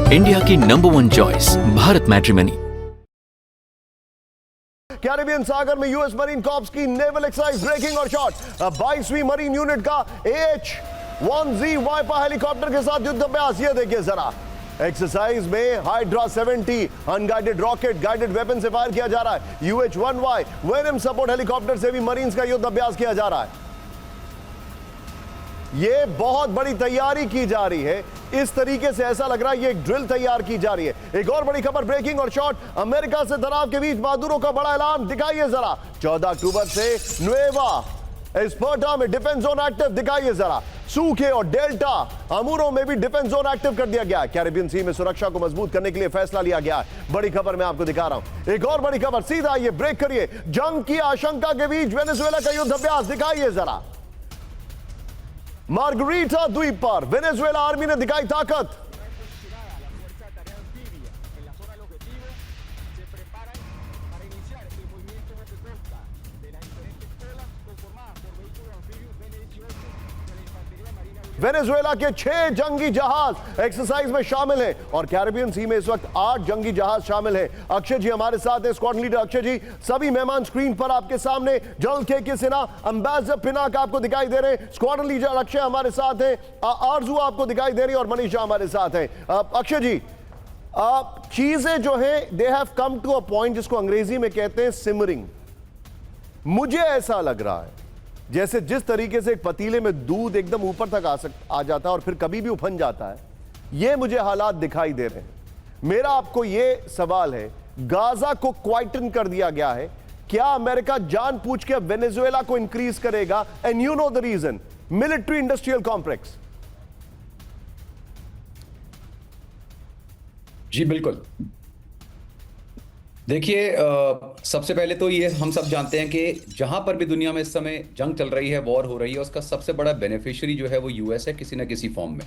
India की number 1 choice Bharat Matrimony. Caribbean सागर में यूएस मरीन कॉर्प्स की नेवल एक्सरसाइज ब्रेकिंग और शॉट 22वीं मरीन यूनिट का AH-1Z वाइपर हेलीकॉप्टर के साथ युद्ध अभ्यास। ये देखिए जरा, एक्सरसाइज में hydra 70 unguided rocket guided weapon से फायर किया जा रहा है। UH-1Y वेनम सपोर्ट हेलीकॉप्टर से भी मरीन्स का युद्ध अभ्यास किया जा रहा है। ये बहुत बड़ी तैयारी की जा रही है। इस तरीके से ऐसा लग रहा है ये एक ड्रिल तैयार की जा रही है। एक और बड़ी खबर ब्रेकिंग और शॉट, अमेरिका से तनाव के बीच मादुरो का बड़ा ऐलान। दिखाइए जरा, 14 अक्टूबर से नुएवा एस्पर्टा में डिफेंस जोन एक्टिव। दिखाइए जरा, सूखे और डेल्टा अमूरो में भी डिफेंस जोन एक्टिव कर दिया गया है। कैरिबियन सी में सुरक्षा को मजबूत करने के लिए फैसला लिया गया है। बड़ी खबर मैं आपको दिखा रहा हूं। एक और बड़ी खबर, सीधा ये ब्रेक करिए। जंग की आशंका के बीच वेनेजुएला का युद्ध अभ्यास। दिखाइए जरा, मार्गरीटा द्वीप पर वेनेजुएला आर्मी ने दिखाई ताकत। वेनेजुएला के 6 जंगी जहाज एक्सरसाइज में शामिल हैं और कैरिबियन सी में इस वक्त 8 जंगी जहाज शामिल हैं। अक्षय जी हमारे साथ हैं, स्क्वाड लीडर अक्षय जी। सभी मेहमान स्क्रीन पर आपके सामने। जल के सेना एम्बेसडर पिनाक आपको दिखाई दे रहे हैं। स्क्वाड लीडर अक्षय हमारे साथ हैं, आरजू आपको दिखाई दे रही है और मनीषा हमारे साथ हैं। अक्षय जी, चीजें जो है they have come to a point जिसको अंग्रेजी में कहते हैं सिमरिंग। मुझे ऐसा लग रहा है जैसे जिस तरीके से एक पतीले में दूध एकदम ऊपर तक आ जाता है और फिर कभी भी उफन जाता है, ये मुझे हालात दिखाई दे रहे हैं। मेरा आपको ये सवाल है, गाजा को क्वाइटन कर दिया गया है, क्या अमेरिका जानबूझ के वेनेजुएला को इंक्रीज करेगा? And you know the reason, military industrial complex. जी बिल्कुल। देखिए, सबसे पहले तो ये हम सब जानते हैं कि जहां पर भी दुनिया में इस समय जंग चल रही है, वॉर हो रही है, उसका सबसे बड़ा बेनिफिशियरी जो है वो यूएस है किसी ना किसी फॉर्म में।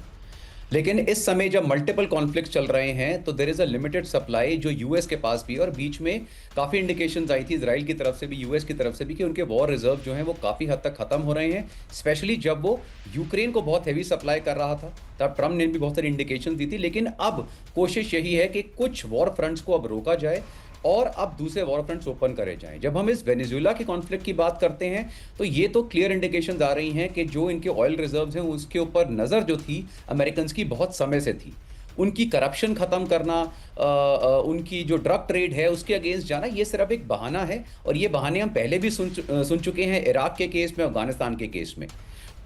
लेकिन इस समय जब मल्टीपल कॉन्फ्लिक्ट चल रहे हैं तो there is a limited supply जो यूएस के पास भी है। और बीच में काफ़ी इंडिकेशंस आई थी इजराइल की तरफ से भी, यूएस की तरफ से भी, कि उनके वॉर रिजर्व जो हैं वो काफ़ी हद तक खत्म हो रहे हैं। स्पेशली जब वो यूक्रेन को बहुत हैवी सप्लाई कर रहा था तब ट्रम्प ने भी बहुत सारी इंडिकेशन दी थी। लेकिन अब कोशिश यही है कि कुछ वॉर फ्रंट्स को अब रोका जाए और अब दूसरे वॉर फ्रंट्स ओपन करे जाएं। जब हम इस वेनेजुएला के कॉन्फ्लिक्ट की बात करते हैं तो ये तो क्लियर इंडिकेशंस आ रही हैं कि जो इनके ऑयल रिजर्व्स हैं उसके ऊपर नज़र जो थी अमेरिकन्स की बहुत समय से थी। उनकी करप्शन ख़त्म करना, उनकी जो ड्रग ट्रेड है उसके अगेंस्ट जाना, ये सिर्फ एक बहाना है। और ये बहाने हम पहले भी सुन चुके हैं, इराक के केस में, अफगानिस्तान के केस में।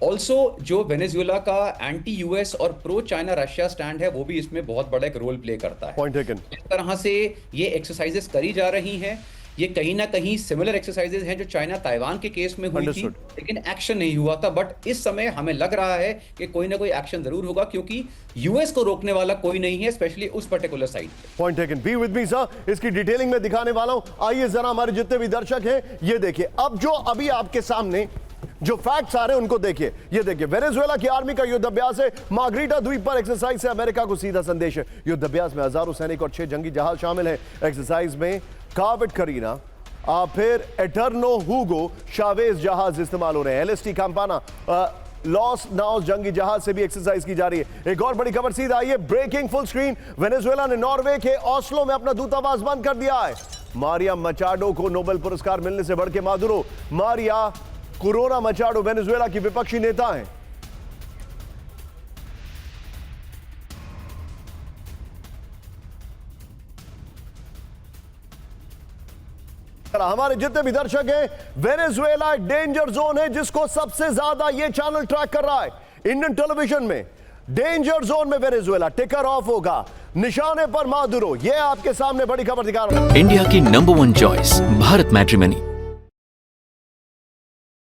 ऑल्सो जो वेनेजुएला का एंटी यूएस और प्रो चाइना रशिया स्टैंड है वो भी इसमें बहुत बड़ा एक रोल प्ले करता है। Point taken. इस तरह से ये एक्सरसाइजेस करी जा रही हैं। ये कहीं ना कहीं सिमिलर एक्सरसाइजेस हैं जो चाइना ताइवान के केस में हुई थी, लेकिन एक्शन नहीं हुआ था। बट इस समय हमें लग रहा है कि कोई ना कोई एक्शन जरूर होगा, क्योंकि यूएस को रोकने वाला कोई नहीं है, स्पेशली उस पर्टिकुलर साइड पे। Point taken. Be with me sir, इसकी डिटेलिंग में दिखाने वाला हूं। आइए जरा हमारे जितने भी दर्शक हैं ये देखिए, अब जो अभी आपके सामने जो फैक्ट्स आ रहे हैं उनको देखिए। ये देखिए, वेनेजुएला की आर्मी का युद्ध अभ्यास है। मार्गरीटा द्वीप पर एक्सरसाइज से अमेरिका को सीधा संदेश है। युद्ध अभ्यास में हजारों सैनिक और 6 जंगी जहाज शामिल हैं। एक्सरसाइज में कार्वेट करीना, फिर एटर्नो हुगो शावेज जहाज इस्तेमाल हो रहे हैं। LST कैंपाना, लॉस नाउस जंगी जहाज से भी एक्सरसाइज की जा रही है। एक और बड़ी खबर सीधा आइए, ब्रेकिंग फुल स्क्रीन। वेनेजुएला ने नॉर्वे के ओस्लो में अपना दूतावास बंद कर दिया है। मारिया मचाडो को नोबेल पुरस्कार मिलने से बढ़ के Maduro. Maria corona Machado Venezuela की विपक्षी नेता हैं। हमारे जितने भी दर्शक हैं, वेनेजुएला एक डेंजर जोन है जिसको सबसे ज्यादा ये चैनल ट्रैक कर रहा है। इंडियन टेलीविजन में डेंजर जोन में वेनेजुएला, टिकर ऑफ होगा, निशाने पर मादुरो। ये आपके सामने बड़ी खबर दिखा रहा हूं। इंडिया की नंबर 1 चॉइस भारत मैट्रिमनी।